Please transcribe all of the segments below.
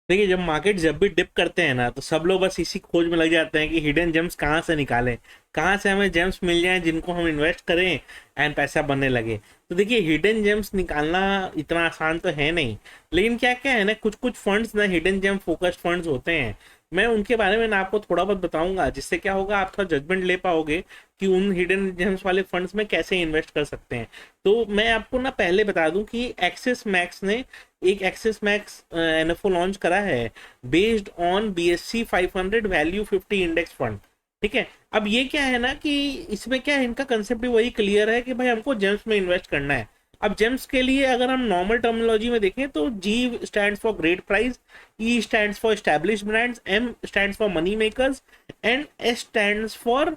देखिए, जब मार्केट जब भी डिप करते हैं ना, तो सब लोग बस इसी खोज में लग जाते हैं कि हिडन जेम्स कहाँ से निकालें, कहाँ से हमें जेम्स मिल जाएं जिनको हम इन्वेस्ट करें एंड पैसा बनने लगे। तो देखिए, हिडन जेम्स निकालना इतना आसान तो है नहीं। लेकिन क्या क्या है ना, कुछ कुछ फंड्स ना हिडन जेम फोकस्ड फंड्स होते हैं। मैं उनके बारे में ना आपको थोड़ा बहुत बताऊंगा, जिससे क्या होगा, आप थोड़ा जजमेंट ले पाओगे कि उन हिडन जेम्स वाले फंड्स में कैसे इन्वेस्ट कर सकते हैं। तो मैं आपको ना पहले बता दूं कि एक्सिस मैक्स ने एक एक्सिस मैक्स एनएफओ लॉन्च करा है, based on BSE 500 value 50 index fund. ठीक है। अब ये क्या है ना कि इसमें क्या है, इनका कंसेप्ट भी वही क्लियर है कि भाई हमको जेम्स में इन्वेस्ट करना है। अब जेम्स के लिए अगर हम नॉर्मल टर्मिनोलॉजी में देखें तो G stands for great price, E stands for established brands, M stands for money makers and S stands for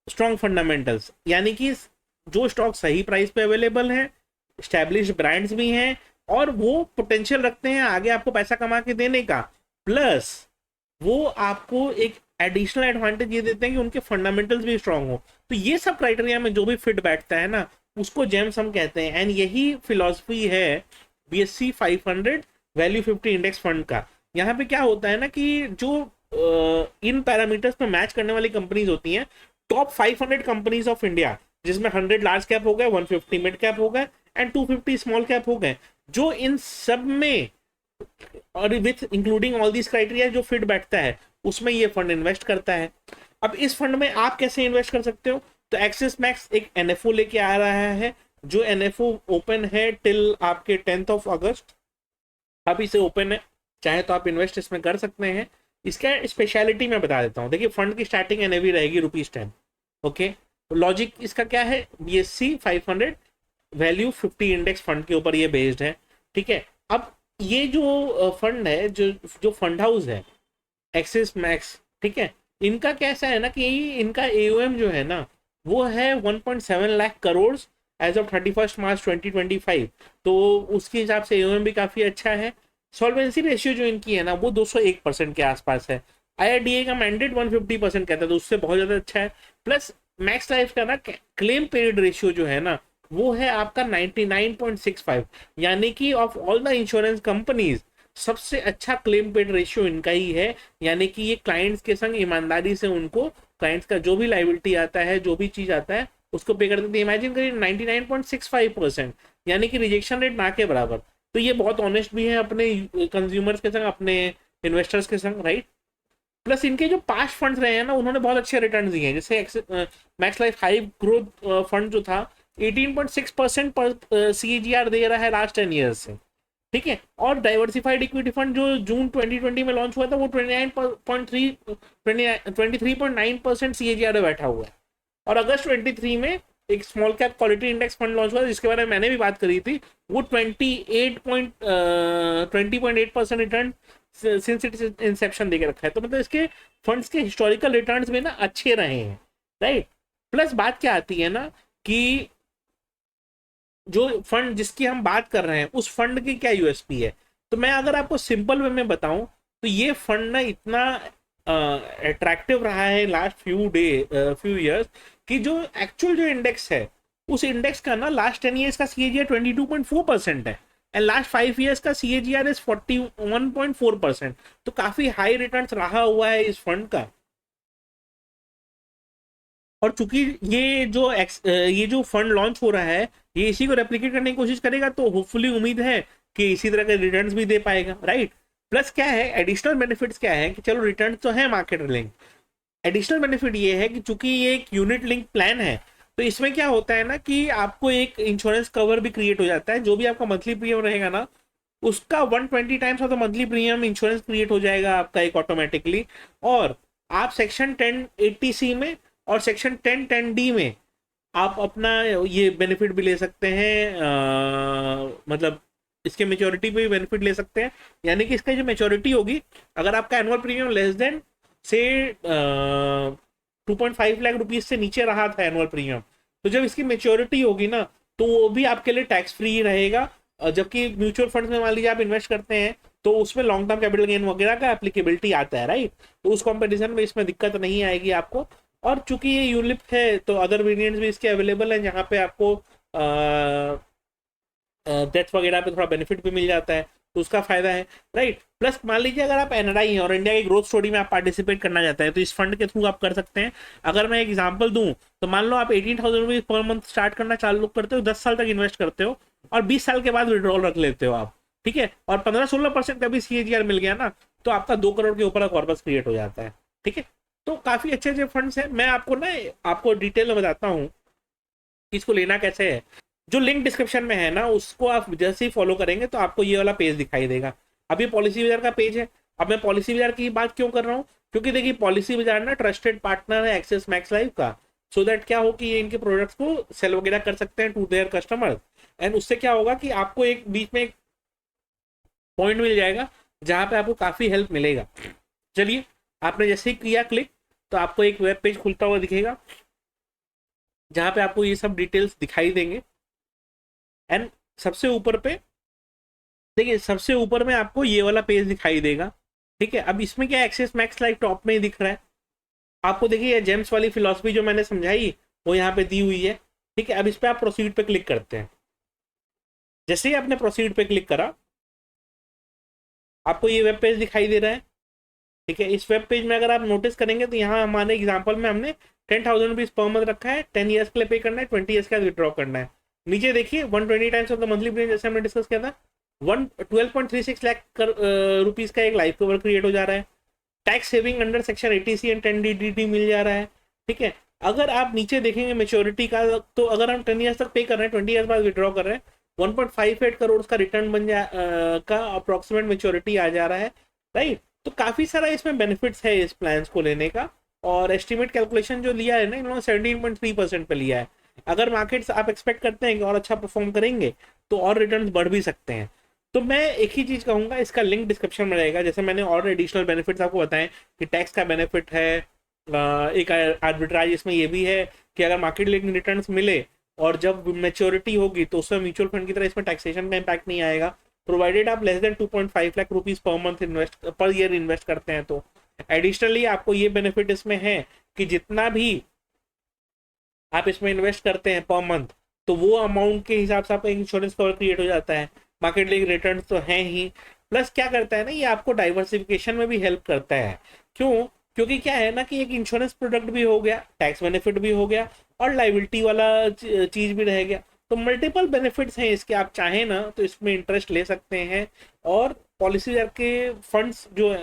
strong fundamentals. यानी कि जो स्टॉक सही प्राइस पे अवेलेबल है, स्टैब्लिश्ड ब्रांड्स भी हैं, और वो पोटेंशियल रखते हैं आगे आपको पैसा कमा के देने का, प्लस वो आपको एक एडिशनल एडवांटेज ये देते हैं कि उनके फंडामेंटल्स भी स्ट्रांग हो। तो ये सब क्राइटेरिया में जो भी फिट बैठता है ना, उसको जेम्स हम कहते हैं। एंड यही फिलॉसफी है BSE 500 वैल्यू 50 इंडेक्स फंड का। यहाँ पे क्या होता है ना कि जो इन पैरामीटर्स पे मैच करने वाली कंपनीज होती हैं, टॉप 500 कंपनीज ऑफ इंडिया, जिसमें 100 लार्ज कैप हो गए, 150 मिड कैप हो गए एंड 250 स्मॉल कैप हो गए, जो इन सब में और with including all this criteria जो फिट बैठता है, उसमें ये फंड इन्वेस्ट करता है। अब इस फंड में आप कैसे इन्वेस्ट कर सकते हो? तो एक्सिस मैक्स एक एनएफओ लेके आ रहा है, जो एनएफओ ओपन है टिल आपके 10th ऑफ अगस्त। अब इसे ओपन है, चाहे तो आप इन्वेस्ट इसमें कर सकते हैं। इसका स्पेशलिटी मैं बता देता हूँ। देखिए, फंड की स्टार्टिंग एनएवी रहेगी ₹10। ओके। लॉजिक इसका क्या है, BSE 500 वैल्यू 50 इंडेक्स फंड के ऊपर ये बेस्ड है। ठीक है। अब ये जो फंड है, जो जो फंड हाउस है एक्सिस मैक्स, ठीक है, इनका कैसा है ना कि इनका AUM जो है ना, वो है 1.7 लाख करोड़ एज ऑफ 31 मार्च 2025। तो उसके हिसाब से AUM भी काफ़ी अच्छा है। सॉल्वेंसी रेशियो जो इनकी है ना, वो 201% के आसपास है। IRDA का मैंडेट 150% कहता है, तो उससे बहुत ज़्यादा अच्छा है। प्लस मैक्स लाइफ का ना क्लेम पीरियड रेशियो जो है ना, वो है आपका 99.65। यानी कि of all the insurance companies सबसे अच्छा क्लेम पेड रेशियो इनका ही है। यानी कि ये क्लाइंट्स के संग ईमानदारी से उनको क्लाइंट्स का जो भी लाइबिलिटी आता है, जो भी चीज आता है, उसको पे कर देते हैं। इमेजिन करिए 99.65%, यानी कि रिजेक्शन रेट ना के बराबर। तो ये बहुत ऑनेस्ट भी है अपने कंज्यूमर्स के संग, अपने इन्वेस्टर्स के संग, राइट। प्लस इनके जो पास्ट फंड्स रहे हैं ना, उन्होंने बहुत अच्छे रिटर्न दिए हैं। जैसे max life high growth fund जो था, 18.6% पर CAGR दे रहा है लास्ट 10 ईयर्स से। ठीक है। और डाइवर्सिफाइड इक्विटी फंड जो जून 2020 में लॉन्च हुआ था, वो 23.9% CAGR में बैठा हुआ है। और अगस्त 23 में एक small cap quality index fund launch हुआ, जिसके बारे में मैंने भी बात करी थी। वो 20.8% रिटर्न सिंस इट्स इंसेप्शन देके रखा है। तो मतलब इसके फंड्स के हिस्टोरिकल रिटर्न्स में ना अच्छे रहे हैं, राइट। प्लस बात क्या आती है ना कि जो फंड जिसकी हम बात कर रहे हैं, उस फंड की क्या USP है। तो मैं अगर आपको सिंपल वे में बताऊं, तो ये फंड ना इतना अट्रैक्टिव रहा है लास्ट फ्यू इयर्स, कि जो एक्चुअल जो इंडेक्स है, उस इंडेक्स का ना लास्ट 10 ईयर्स का CAGR 22.4% है, एंड लास्ट 5 ईयर्स का CAGR इज 41.4%। तो काफी हाई रिटर्न्स रहा हुआ है इस फंड का। और चूंकि ये जो फंड लॉन्च हो रहा है, ये इसी को रेप्लिकेट करने की कोशिश करेगा, तो होपफुली उम्मीद है कि इसी तरह के रिटर्न्स भी दे पाएगा, राइट। प्लस क्या है, एडिशनल बेनिफिट्स क्या है कि चलो रिटर्न तो है मार्केट लिंक, एडिशनल बेनिफिट ये है कि चूंकि ये एक यूनिट लिंक प्लान है, तो इसमें क्या होता है ना कि आपको एक इंश्योरेंस कवर भी क्रिएट हो जाता है। जो भी आपका मंथली प्रीमियम रहेगा ना, उसका 120 times of the monthly premium insurance create हो जाएगा आपका एक ऑटोमेटिकली। और आप सेक्शन 1080C में और सेक्शन 1010D में आप अपना ये बेनिफिट भी ले सकते हैं। मतलब इसके मेच्योरिटी पे भी बेनिफिट ले सकते हैं। यानी कि इसका जो मेच्योरिटी होगी, अगर आपका एनुअल प्रीमियम लेस देन से 2.5 लाख रुपीज से नीचे रहा था एनुअल प्रीमियम, तो जब इसकी मेच्योरिटी होगी ना, तो वो भी आपके लिए टैक्स फ्री रहेगा। जबकि म्यूचुअल फंड्स में मान लीजिए आप इन्वेस्ट करते हैं, तो उसमें लॉन्ग टर्म कैपिटल गेन वगैरह का एप्लीकेबिलिटी आता है, राइट। तो उस कंपटीशन में इसमें दिक्कत नहीं आएगी आपको। और चूंकि ये यूलिप है, तो अदर वेरिएंट्स भी इसके अवेलेबल हैं, जहाँ पे आपको डेथ वगैरह पे थोड़ा बेनिफिट भी मिल जाता है। तो उसका फायदा है, राइट। प्लस मान लीजिए अगर आप एनआरआई हैं और इंडिया की ग्रोथ स्टोरी में आप पार्टिसिपेट करना चाहते हैं तो इस फंड के थ्रू आप कर सकते हैं। अगर मैं एक एग्जांपल दूं तो मान लो आप 18,000 रुपीज पर मंथ स्टार्ट करना चालू करते हो, 10 साल तक इन्वेस्ट करते हो और 20 साल के बाद विड्रॉल रख लेते हो आप, ठीक है, और 15-16% का भी CAGR मिल गया ना, तो आपका 2 करोड़ के ऊपर का कॉर्पस क्रिएट हो जाता है, ठीक है। तो काफी अच्छे अच्छे फंड्स हैं। मैं आपको ना आपको डिटेल में बताता हूँ कि इसको लेना कैसे है। जो लिंक डिस्क्रिप्शन में है ना उसको आप जैसे ही फॉलो करेंगे तो आपको ये वाला पेज दिखाई देगा। अब ये पॉलिसी बाजार का पेज है। अब मैं पॉलिसी बाजार की बात क्यों कर रहा हूँ, क्योंकि देखिए पॉलिसी बाजार ना ट्रस्टेड पार्टनर है एक्सिस मैक्स लाइफ का, सो दैट क्या हो कि ये इनके प्रोडक्ट्स को सेल वगैरह कर सकते हैं टू देयर कस्टमर। एंड उससे क्या होगा कि आपको एक बीच में एक पॉइंट मिल जाएगा जहां पे आपको काफी हेल्प मिलेगा। चलिए, आपने जैसे ही किया क्लिक तो आपको एक वेब पेज खुलता हुआ दिखेगा जहां पे आपको ये सब डिटेल्स दिखाई देंगे। एंड सबसे ऊपर पे देखिए, सबसे ऊपर में आपको ये वाला पेज दिखाई देगा, ठीक है। अब इसमें क्या एक्सेस मैक्स लाइफ टॉप में ही दिख रहा है आपको। देखिए ये जेम्स वाली फिलॉसफी जो मैंने समझाई वो यहाँ पे दी हुई है, ठीक है। अब इस पे आप प्रोसीड पे क्लिक करते हैं। जैसे ही आपने प्रोसीड पे क्लिक करा आपको ये वेब पेज दिखाई दे रहा है, ठीक है। इस वेब पेज में अगर आप नोटिस करेंगे तो यहाँ हमारे एग्जाम्पल में हमने 10,000 रुपीज पर मंथ रखा है, 10 ईयर्स के लिए पे करना है, 20 ईयर्स का विड्रॉ करना है। नीचे देखिए 120 times of the monthly premium, जैसे हमने डिस्कस किया था, 12.36 लाख रुपीज का एक लाइफ कवर क्रिएट हो जा रहा है। Tax saving under section 80C and 10DDT मिल जा रहा है, ठीक है। अगर आप नीचे देखेंगे मेच्योरिटी का, तो अगर हम 10 ईयर्स तक पे कर रहे हैं, 20 ईयर्स बाद विड्रॉ कर रहे हैं, 1.58 करोड़ का रिटर्न बन जा का अप्रोक्सीमेट मेच्योरिटी आ जा रहा है, राइट। तो काफी सारा इसमें बेनिफिट्स है इस प्लान्स को लेने का। और एस्टिमेट कैलकुलेशन जो लिया है ना इन्होंने 17.3% पे लिया है। अगर मार्केट्स आप एक्सपेक्ट करते हैं कि और अच्छा परफॉर्म करेंगे तो और रिटर्न्स बढ़ भी सकते हैं। तो मैं एक ही चीज कहूंगा, इसका लिंक डिस्क्रिप्शन में रहेगा। जैसे मैंने और एडिशनल बेनिफिट्स आपको बताएं कि टैक्स का बेनिफिट है, एक आर्बिट्राज इसमें ये भी है कि अगर मार्केट लिंक रिटर्न्स मिले और जब मेच्योरिटी होगी तो उसमें म्यूचुअल फंड की तरह इसमें टैक्सेशन का इम्पैक्ट नहीं आएगा, प्रोवाइडेड आप less than 2.5 lakh rupees per month invest per year invest करते हैं तो। एडिशनली आपको ये बेनिफिट इसमें है कि जितना भी आप इसमें इन्वेस्ट करते हैं पर मंथ तो वो अमाउंट के हिसाब से आपका इंश्योरेंस कवर क्रिएट हो जाता है। मार्केट लिंक रिटर्न तो है ही, प्लस क्या करता है ना ये आपको डाइवर्सिफिकेशन में भी हेल्प करता है। क्यों? क्योंकि क्या है ना कि एक इंश्योरेंस प्रोडक्ट भी हो गया, टैक्स बेनिफिट भी हो गया और लाइबिलिटी वाला चीज भी रह गया। तो मल्टीपल बेनिफिट्स हैं इसके, आप चाहें ना तो इसमें इंटरेस्ट ले सकते हैं। और पॉलिसी के फंड्स जो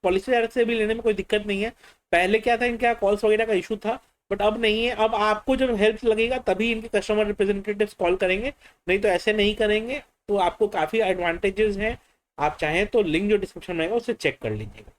पॉलिसी से भी लेने में कोई दिक्कत नहीं है। पहले क्या था, इनका कॉल्स वगैरह का इशू था, बट अब नहीं है। अब आपको जब हेल्प लगेगा तभी इनके कस्टमर रिप्रेजेंटेटिव्स कॉल करेंगे, नहीं तो ऐसे नहीं करेंगे। तो आपको काफ़ी एडवांटेजेस हैं, आप चाहें तो लिंक जो डिस्क्रिप्शन में है उससे चेक कर लीजिएगा।